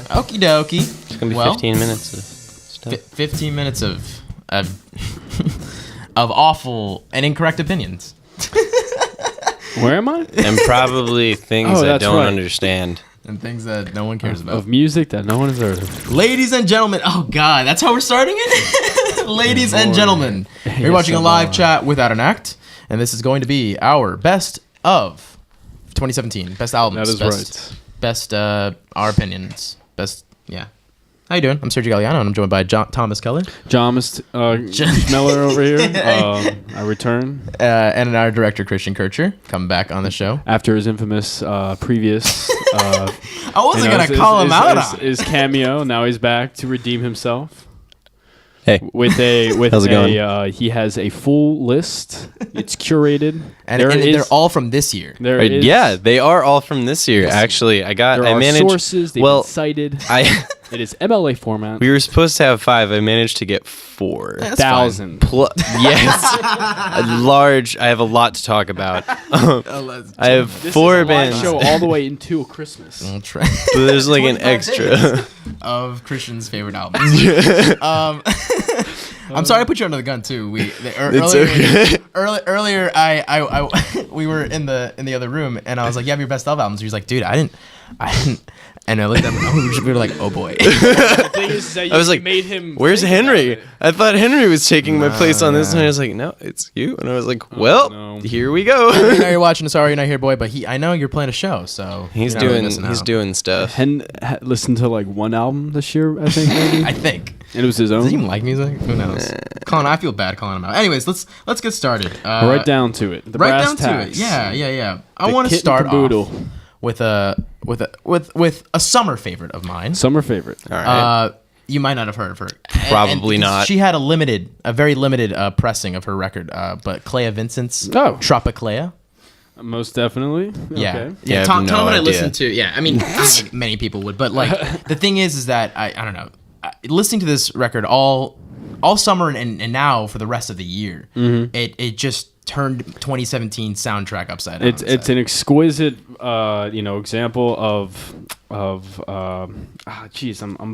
Okie dokie. It's gonna be 15 minutes of stuff. 15 minutes of of awful and incorrect opinions. Where am I? And probably things I that's don't right. understand. And things that no one cares about. Of music that no one has heard of. Ladies and gentlemen, oh God, that's how we're starting it? Ladies and gentlemen, we're watching a live chat without an act, and this is going to be our best of 2017. Best albums. That is right. Best, our opinions. Best, yeah. How you doing? I'm Sergio Galeano, and I'm joined by Thomas Keller. Thomas Meller over here. I return. And our director, Christian Kircher, coming back on the show. After his infamous previous... I wasn't going to call him out on his cameo. Now he's back to redeem himself. Hey, How's it going? He has a full list. It's curated. And they're all from this year. Yeah, they are all from this year. Actually, I managed sources. They've been cited. It is MLA format. We were supposed to have 5. I managed to get 4,000. Yes, I have a lot to talk about. I have 4 bands. Show all the way into Christmas. I'll try. So there's like an extra of Christian's favorite albums. I'm sorry I put you under the gun too. Earlier, we were in the other room, and I was like, "You have your best of albums." He was like, "Dude, I didn't." And I looked at him, we were like, "Oh boy." The thing is that I was like, made him. "Where's Henry?" I thought Henry was taking my place on this, and I was like, "No, it's you." And I was like, "Well, here we go." I know you're watching. Sorry, you're not here, boy. But I know you're playing a show, so he's doing stuff. Hen listened to like one album this year, I think. Maybe. I think. And it was his own. Does he even like music? Who knows? Colin, I feel bad calling him out. Anyways, let's get started. Right down to it. The brass tacks. Yeah. I want to start off with a summer favorite of mine. Summer favorite. All right. You might not have heard of her. Probably not. She had a very limited pressing of her record, but Clea Vincent's Tropiclea. Most definitely. Yeah. Okay. Yeah. Tom and I listened to. Yeah. I mean, many people would, but like the thing is that I don't know. Listening to this record all summer and now for the rest of the year, it just turned 2017 soundtrack upside down. It's an exquisite example of I'm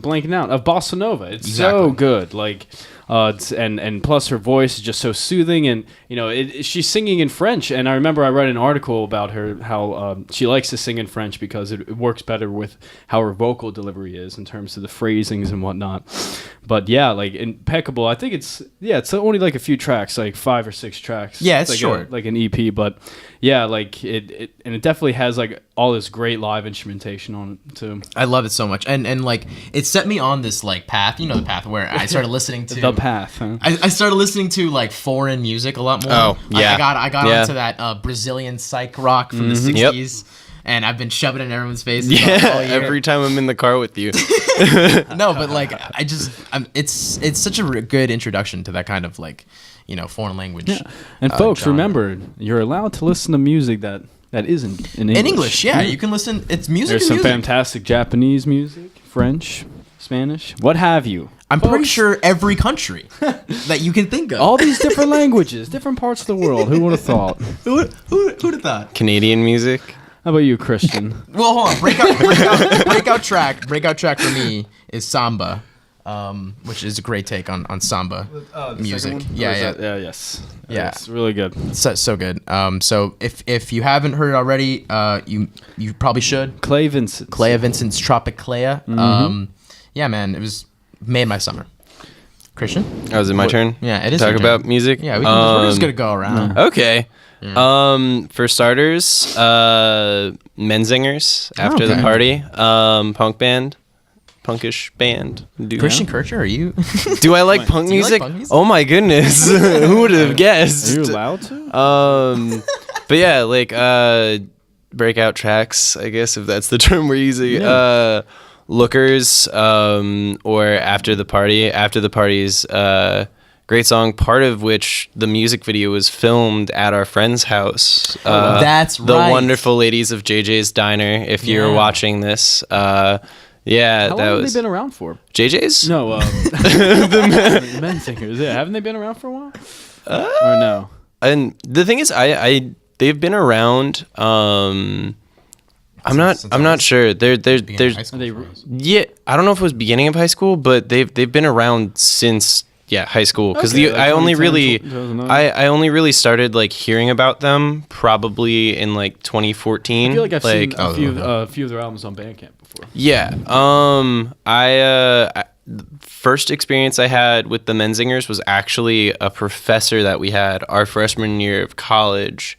blanking out of bossa nova. It's so good. Like and plus her voice is just so soothing, and she's singing in French. And I remember I read an article about her how she likes to sing in French because it works better with how her vocal delivery is in terms of the phrasings and whatnot. But yeah, like impeccable. I think it's only like a few tracks, like 5 or 6 tracks. Yeah, it's like short, like an EP. But yeah, like it definitely has like all this great live instrumentation on it too. I love it so much, and like it set me on this like path. You know the path where I started listening to the path. Huh? I started listening to like foreign music a lot more. Oh yeah, I got onto that Brazilian psych rock from the 60s. Yep. And I've been shoving it in everyone's face. Yeah, every time I'm in the car with you. No, but like it's such a good introduction to that kind of like foreign language. Yeah. And folks, remember, you're allowed to listen to music that isn't in English. In English, yeah, you can listen. It's music. There's some fantastic Japanese music, French, Spanish, what have you. I'm pretty sure every country that you can think of. All these different languages, different parts of the world. Who would have thought? Who'd have thought? Canadian music. How about you, Christian? Well, hold on. Breakout track for me is Samba, which is a great take on Samba music. Yeah. Yes. Yeah. It's really good. So good. So if you haven't heard it already, you probably should. Clea Vincent's Tropiclea. Yeah, man, it was made my summer. Christian? Oh, is it my turn? Yeah, it is. Talk about music? Yeah, we're just gonna go around. Okay. Yeah. For starters, Menzingers After the Party, punkish band. Christian Kircher, are you? Do I like punk music? Oh my goodness, who would have guessed? Are you allowed to? But yeah, like breakout tracks, I guess, if that's the term we're using. Yeah. Lookers, or After the Party. After the Party's great song, part of which the music video was filmed at our friend's house. That's right. The wonderful ladies of JJ's Diner, if you're watching this. Yeah, how long have they been around for? JJ's? No, the men singers. Yeah, haven't they been around for a while? Or no? And the thing is, they've been around I'm not sure. There's High school they- for us. yeah. I don't know if it was beginning of high school, but they've been around since high school because Okay, like I only 2010, really 2009. I only really started like hearing about them probably in like 2014. I feel like I've seen Oh, a few of their albums on Bandcamp before. Yeah. The first experience I had with the Menzingers was actually a professor that we had our freshman year of college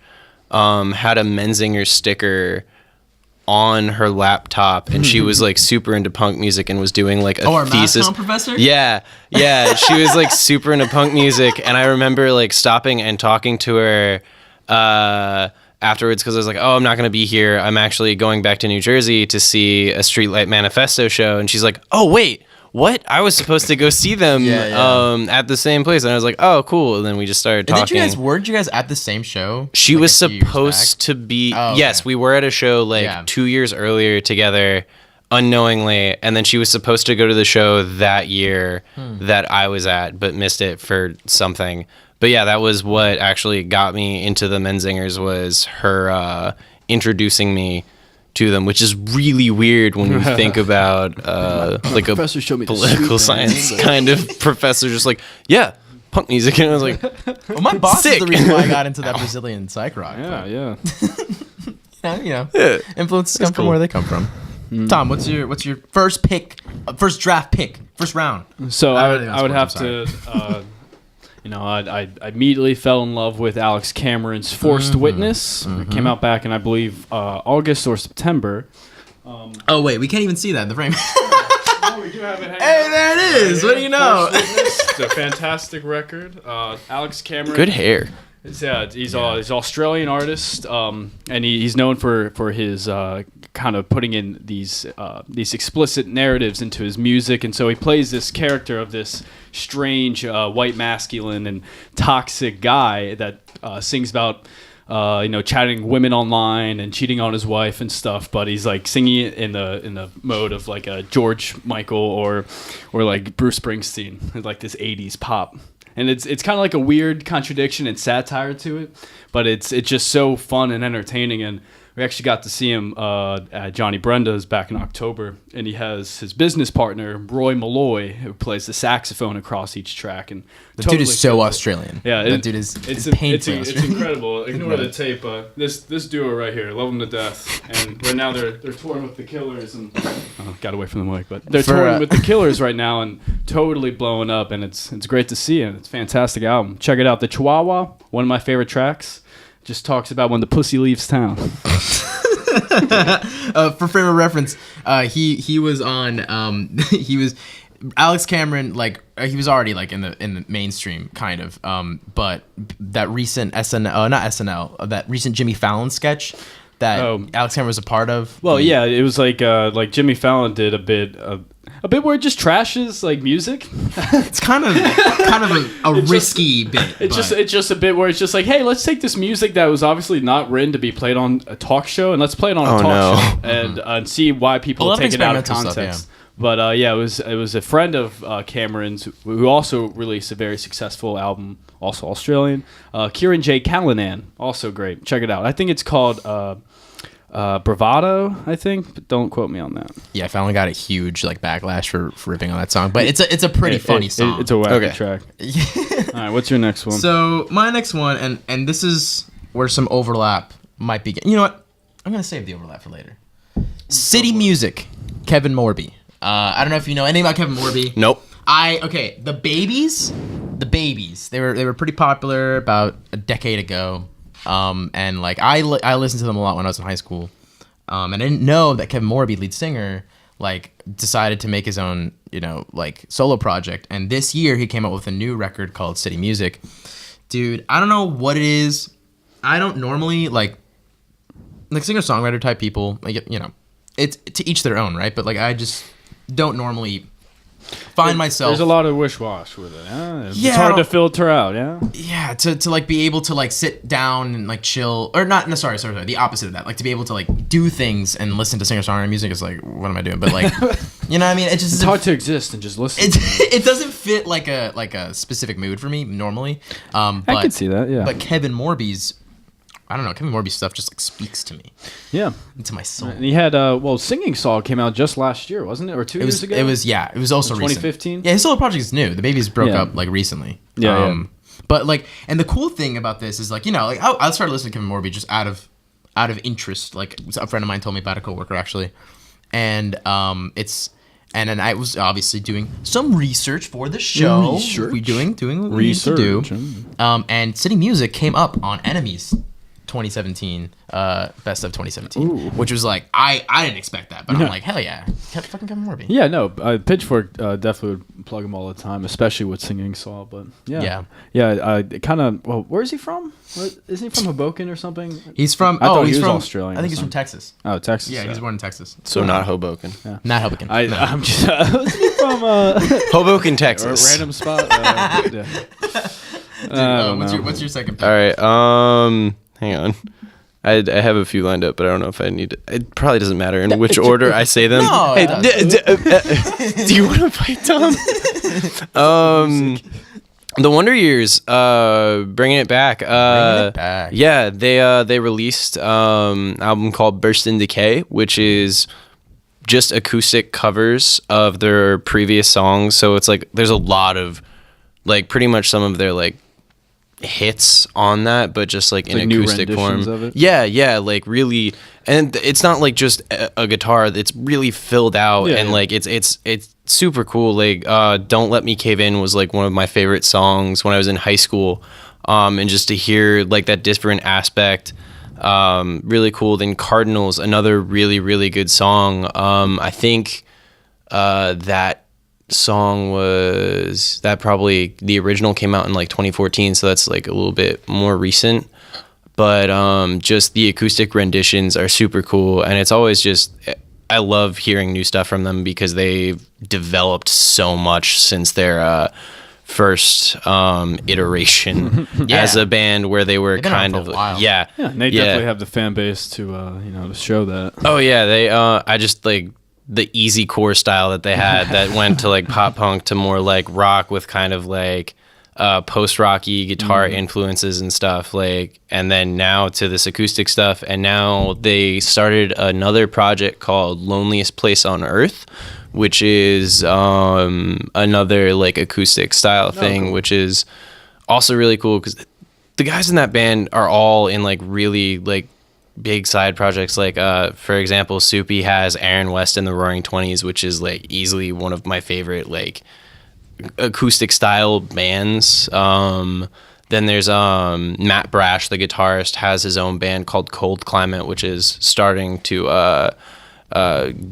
had a Menzinger sticker on her laptop, and she was like super into punk music and was doing like a Our math thesis. comp professor? Yeah, she was like super into punk music, and I remember like stopping and talking to her afterwards because I was like, oh, I'm not gonna be here. I'm actually going back to New Jersey to see a Streetlight Manifesto show, and she's like, oh wait. What? I was supposed to go see them at the same place, and I was like, "Oh, cool." And then we just started And talking. weren't you guys at the same show? She like, was a few years supposed back? to be. Oh, Yes, okay. we were at a show like Yeah. 2 years earlier together, unknowingly, and then she was supposed to go to the show that year that I was at, but missed it for something. But yeah, that was what actually got me into the Menzingers, was her introducing me to them, which is really weird when you think about like a professor showed me the political street science band. kind of professor, just like, yeah, punk music, and I was like, Well, my boss Sick. is the reason why I got into that Brazilian psych rock. Yeah. Yeah. Influences come from where they come from. Tom, what's your first pick, first draft pick, first round? So I I don't would, think I would have that's to, I immediately fell in love with Alex Cameron's Forced Witness. It came out back in, I believe, August or September. Oh wait, we can't even see that in the frame. Oh, we do have it. Hey, there it is. What do you know? It's a fantastic record. Alex Cameron. good hair. He's he's an Australian artist, and he's known for his kind of putting in these explicit narratives into his music, and so he plays this character of this strange white masculine and toxic guy that sings about chatting women online and cheating on his wife and stuff, but he's like singing it in the mode of like a George Michael or like Bruce Springsteen, like this 80s pop. And it's kind of like a weird contradiction and satire to it, but it's just so fun and entertaining. And we actually got to see him at Johnny Brenda's back in October, and he has his business partner Roy Malloy, who plays the saxophone across each track. And The dude is so Australian. Yeah, that dude is painfully it's Australian. incredible. Ignore the tape. This duo right here, love them to death. And right now they're touring with the Killers, and got away from the mic, but they're touring with the Killers right now and totally blowing up. And it's great to see, and it's a fantastic album. Check it out. The Chihuahua, one of my favorite tracks. Just talks about when the pussy leaves town. For frame of reference, he was on Alex Cameron, like he was already like in the mainstream kind of, but that recent that recent Jimmy Fallon sketch that Alex Cameron was a part of. Well, yeah, it was like Jimmy Fallon did a bit where it just trashes like music. It's kind of a risky bit. It's just a bit where it's just like, hey, let's take this music that was obviously not written to be played on a talk show, and let's play it on a talk show and see why people take it out of context. Stuff, yeah. But it was a friend of Cameron's who also released a very successful album, also Australian. Kieran J. Callanan, also great. Check it out. I think it's called Bravado, I think, but don't quote me on that. Yeah, Fallon got a huge like backlash for ripping on that song, but it's a pretty funny song. It's a wacky track. All right, what's your next one? So my next one, and this is where some overlap might begin. You know what? I'm gonna save the overlap for later. City Music, Kevin Morby. I don't know if you know anything about Kevin Morby. Nope. The Babies. They were pretty popular about a decade ago. And like I listened to them a lot when I was in high school. And I didn't know that Kevin Morby, lead singer, like decided to make his own, like solo project. And this year he came out with a new record called City Music. Dude, I don't know what it is. I don't normally like singer-songwriter type people, like, it's to each their own, right? But like I just don't normally find myself. There's a lot of wish-wash with it. Huh? It's Yeah, hard to filter out. Yeah. Yeah, to like be able to like sit down and like chill, or not. No, sorry, the opposite of that. Like to be able to like do things and listen to singer-songwriter music is like, what am I doing? But like, you know what I mean? It just It's hard to exist and just listen. it doesn't fit like a specific mood for me normally. But, I could see that. Yeah. But Kevin Morby's I don't know, Kevin Morby stuff just like speaks to me, into my soul. And he had Singing Saw came out just last year, wasn't it, or 2 years ago? It was also 2015. Recent. Yeah, his solo project is new. The Babies broke up like recently. Yeah. But like, and the cool thing about this is like, you know, like I started listening to Kevin Morby just out of interest. Like a friend of mine told me about a coworker actually, and and then I was obviously doing some research for the show. We doing what we need to do. And City Music came up on Enemies 2017, best of 2017, which was like I didn't expect that, but I'm like, hell yeah, fucking Kevin Morby. Yeah, no, Pitchfork definitely would plug him all the time, especially with Singing Saw. But yeah. Kind of. Well, where is he from? Isn't he from Hoboken or something? He's from. I thought he's he was from Australian. I think he's from Texas. Oh, Texas. Yeah, he's born in Texas. So not Hoboken. Yeah. Not Hoboken. I'm just from Hoboken, or a Texas. random spot. What's your second pick? All right. Hang on. I have a few lined up, but I don't know if I need to. It probably doesn't matter in which order I say them. No, Hey, do you want to fight, Tom? The Wonder Years, bringing it back. Yeah, they released album called Burst in Decay, which is just acoustic covers of their previous songs. So it's like there's a lot of like pretty much some of their like hits on that, but just like in like acoustic new form. renditions of it? Yeah, like really, and it's not like just a guitar. It's really filled out, and like it's super cool. Like Don't Let Me Cave In was like one of my favorite songs when I was in high school, and just to hear like that different aspect, really cool. Then Cardinals, another really really good song. I think that song was that probably the original came out in like 2014, so that's like a little bit more recent, but just the acoustic renditions are super cool, and it's always just I love hearing new stuff from them because they've developed so much since their first iteration as a band, where they were kind of and they definitely have the fan base to to show that. Oh yeah, they I just like the easy core style that they had that went to like pop punk to more like rock with kind of like post-rocky guitar influences and stuff, like, and then now to this acoustic stuff, and now they started another project called Loneliest Place on Earth, which is another like acoustic style thing, which is also really cool because the guys in that band are all in like really like big side projects. Like for example, Soupy has Aaron West in the Roaring Twenties, which is like easily one of my favorite like acoustic style bands. Then there's Matt Brash, the guitarist, has his own band called Cold Climate, which is starting to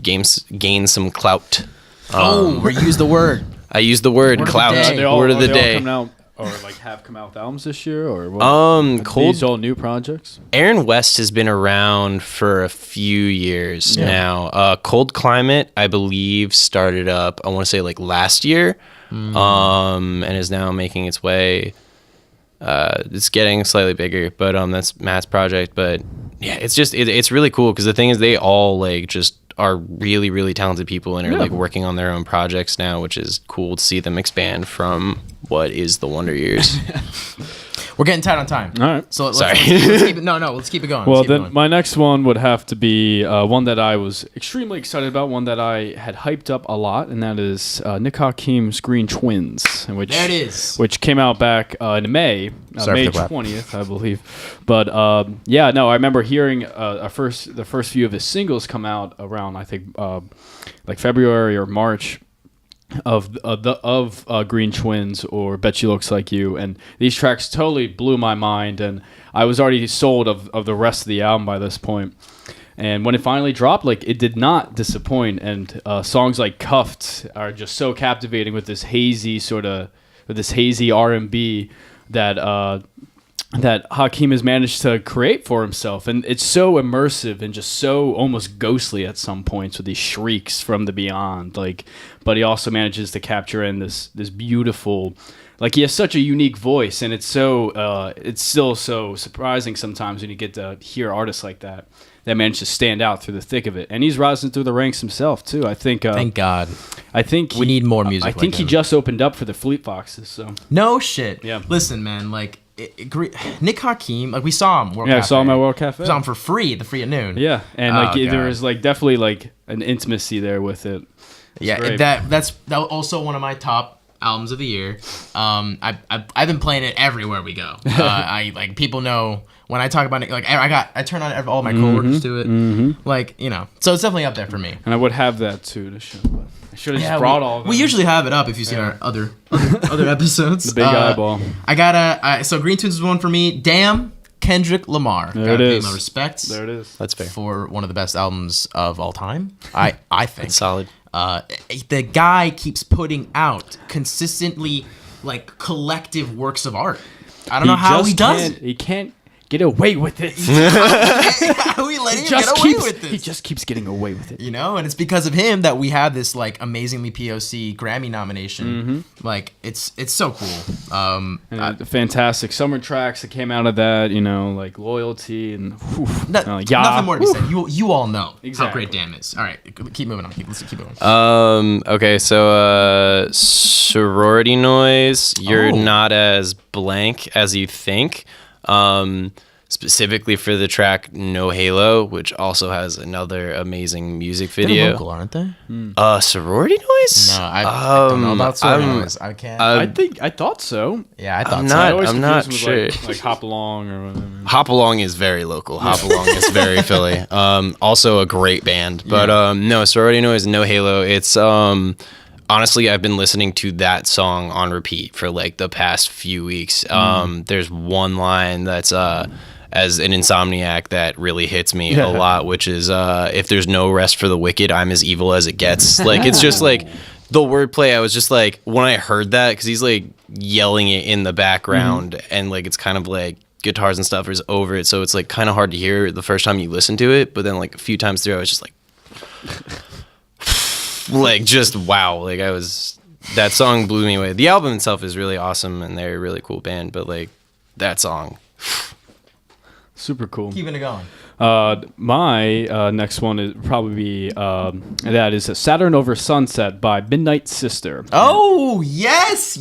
gain some clout. We use the word. I use the word clout. Word of the day. Or like have come out with albums this year, or what? These all new projects. Aaron West has been around for a few years now. Cold Climate, I believe, started up, I want to say like last year, and is now making its way. It's getting slightly bigger, but that's Matt's project. But yeah, it's just it's really cool because the thing is they all like just are really really talented people and are like working on their own projects now, which is cool to see them expand from what is the Wonder Years. We're getting tight on time. All right. So Sorry. Let's keep it, let's keep it going. Well, then my next one would have to be one that I was extremely excited about, one that I had hyped up a lot, and that is Nick Hakim's Green Twins, which came out back in May, May 20th, I believe. But I remember hearing the first few of his singles come out around, I think, like February or March of Green Twins or Bet She Looks Like You, and these tracks totally blew my mind, and I was already sold of the rest of the album by this point. And when it finally dropped, like, it did not disappoint, and songs like Cuffed are just so captivating with this hazy R&B that Hakim has managed to create for himself, and it's so immersive and just so almost ghostly at some points with these shrieks from the beyond. Like, but he also manages to capture in this beautiful, like, he has such a unique voice, and it's still so surprising sometimes when you get to hear artists like that manage to stand out through the thick of it. And he's rising through the ranks himself too. I think. Thank God. I think we need more music. I think he just opened up for the Fleet Foxes. So no shit. Yeah. Listen, man. Like, Nick Hakim, like we saw him. I saw him at World Cafe. We saw him for free, the free at noon. Yeah, and there was like definitely like an intimacy there with it. Yeah, that's also one of my top albums of the year. I've been playing it everywhere we go. I like people know when I talk about it. Like I turn on all my coworkers to it. Like so it's definitely up there for me. And I would have that too to show. I should have just brought all of them. We usually have it up if you've seen our other episodes. The big eyeball. I got so Green Tunes is one for me. Damn, Kendrick Lamar. There it is. Pay my respects. There it is. That's fair. For one of the best albums of all time. I think. It's solid. The guy keeps putting out consistently like collective works of art. I don't know how he does it. He can't get away with it. How we let him get away with this? He just keeps getting away with it. And it's because of him that we have this like amazingly POC Grammy nomination. Like it's so cool. The fantastic summer tracks that came out of that, like Loyalty and nothing more to be said. You all know exactly how great Damn is. All right, keep moving on. Keep going. Okay, so Sorority Noise, you're not as blank as you think. Specifically for the track No Halo, which also has another amazing music video. They're local, aren't they? Sorority Noise? No, I don't know about Sorority Noise. I can't. I thought so. Yeah, I thought I'm not sure. Like Hop Along or whatever. Hop Along is very local. Hop Along is very Philly. Also a great band. But no, Sorority Noise, No Halo. It's honestly, I've been listening to that song on repeat for like the past few weeks. There's one line that's as an insomniac that really hits me a lot, which is if there's no rest for the wicked, I'm as evil as it gets. Like it's just like the wordplay. I was just like, when I heard that, because he's like yelling it in the background and like it's kind of like guitars and stuff is over it, so it's like kind of hard to hear the first time you listen to it, but then like a few times through I was just like just wow, like that song blew me away. The album itself is really awesome and they're a really cool band, but like that song, super cool. Keeping it going. My next one is probably that is Saturn Over Sunset by Midnight Sister. Oh yes.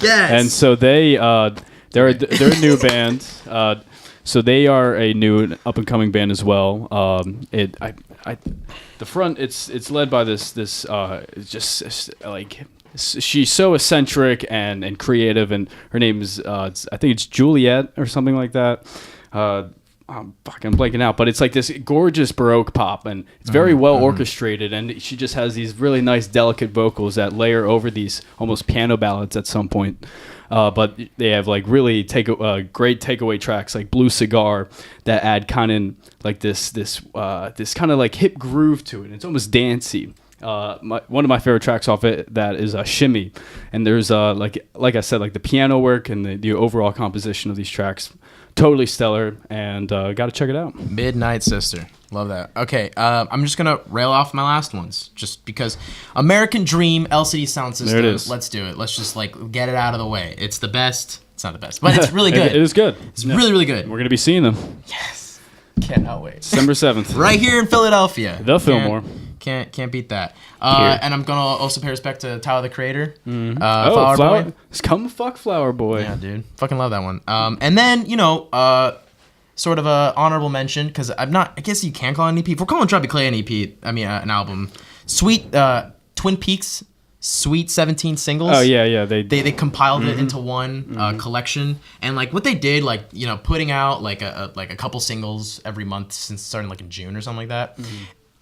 And so they're a new band. So they are a new up and coming band as well. The front it's led by this just like she's so eccentric and creative, and her name is I think it's Juliet or something like that. I'm blanking out, but it's like this gorgeous Baroque pop, and it's very well orchestrated, and she just has these really nice, delicate vocals that layer over these almost piano ballads at some point. But they have like really great takeaway tracks like Blue Cigar that add kind of like this kind of like hip groove to it. It's almost dancey. One of my favorite tracks off it that is Shimmy, and there's like I said, like the piano work and the overall composition of these tracks. Totally stellar, and got to check it out. Midnight Sister. Love that. Okay, I'm just going to rail off my last ones, just because American Dream, LCD Sound System. There it is. Let's do it. Let's just like get it out of the way. It's the best. It's not the best, but it's really good. It is good. It's really, really good. We're going to be seeing them. Yes. Cannot wait. December 7th. Right here in Philadelphia. The Fillmore. Can't beat that. And I'm gonna also pay respect to Tyler the Creator. Flower Boy. Come fuck Flower Boy. Yeah, dude. Fucking love that one. And then sort of a honorable mention, because I guess you can call it an EP. If we're calling Droppy Clay an EP, I mean an album. Sweet Twin Peaks Sweet 17 singles. Oh yeah. They compiled it into one collection, and like what they did, like putting out like a couple singles every month since starting like in June or something like that.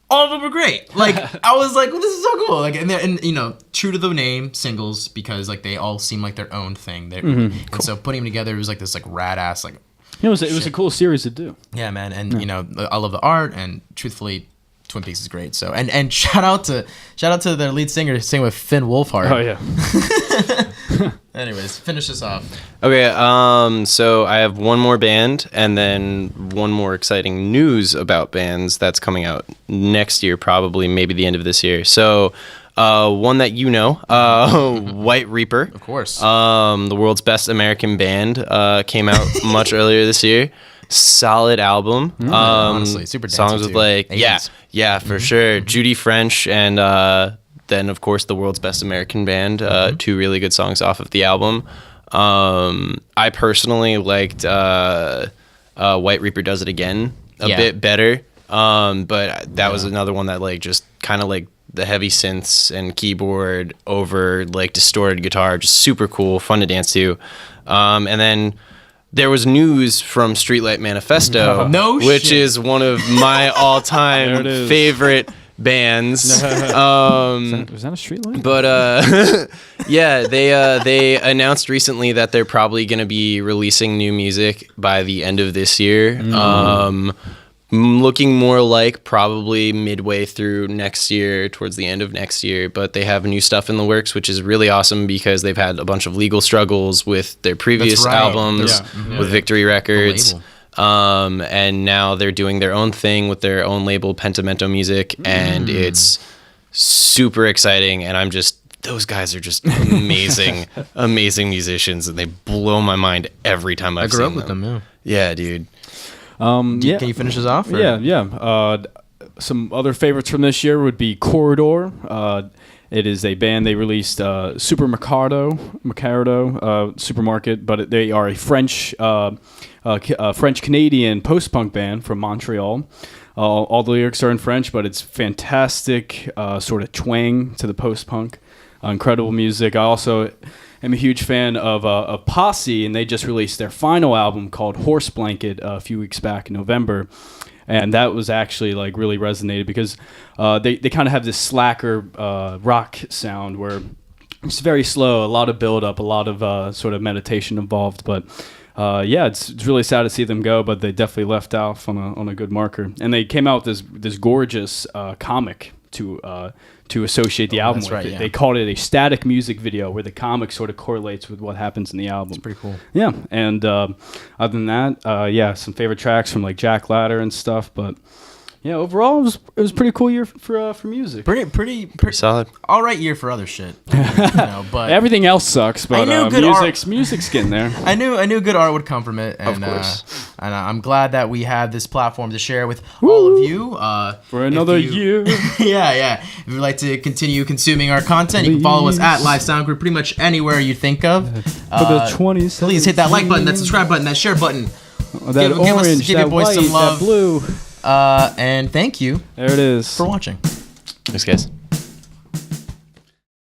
All of them were great. Like I was like, well, this is so cool. Like and true to the name, singles, because like they all seem like their own thing. And so putting them together, it was like this like rad ass like. It was a cool series to do. Yeah, man, and I love the art, and truthfully, Twin Peaks is great. So and shout out to their lead singer singing with Finn Wolfhard. Oh yeah. Anyways, finish this off. Okay, so I have one more band and then one more exciting news about bands that's coming out next year, probably maybe the end of this year. So one that White Reaper. Of course. The world's best American band came out much earlier this year. Solid album. Honestly, super dancey songs with too. like 80s. yeah for sure. Judy French and then of course the world's best American band. Two really good songs off of the album. I personally liked White Reaper Does It Again a bit better. But that was another one that like just kind of like the heavy synths and keyboard over like distorted guitar, just super cool, fun to dance to. And then there was news from Streetlight Manifesto, which is one of my all-time favorite bands. Was that a Streetlight? But yeah, they announced recently that they're probably going to be releasing new music by the end of this year. Looking more like probably midway through next year, towards the end of next year. But they have new stuff in the works, which is really awesome because they've had a bunch of legal struggles with their previous albums with Victory Records. And now they're doing their own thing with their own label, Pentimento Music, and it's super exciting. And those guys are just amazing, amazing musicians, and they blow my mind every time I've seen them. I grew up with them, yeah, dude. Can you finish us off? Or? Yeah. Some other favorites from this year would be Corridor. It is a band. They released Supermarket, but they are a French Canadian post-punk band from Montreal. All the lyrics are in French, but it's fantastic sort of twang to the post-punk. Incredible music. I also am a huge fan of Posse, and they just released their final album called Horse Blanket a few weeks back in November. And that was actually like really resonated because they kind of have this slacker rock sound where it's very slow, a lot of build up, a lot of sort of meditation involved. But it's really sad to see them go, but they definitely left off on a good marker. And they came out with this gorgeous comic to associate the album with it. Yeah. They called it a static music video where the comic sort of correlates with what happens in the album. It's pretty cool. Yeah, and other than that, some favorite tracks from like Jack Ladder and stuff, but yeah, overall it was a pretty cool year for music. Pretty solid. All right year for other shit. But everything else sucks. But music's getting there. I knew good art would come from it, and of course. And I'm glad that we have this platform to share with all of you for another year. Yeah. If you'd like to continue consuming our content, you can follow us at Live Sound Group pretty much anywhere you think of. For the 20s. Please hit that like button, that subscribe button, that share button. That orange, give your boys white, some love. That blue. And thank you. There it is. For watching. Thanks, guys.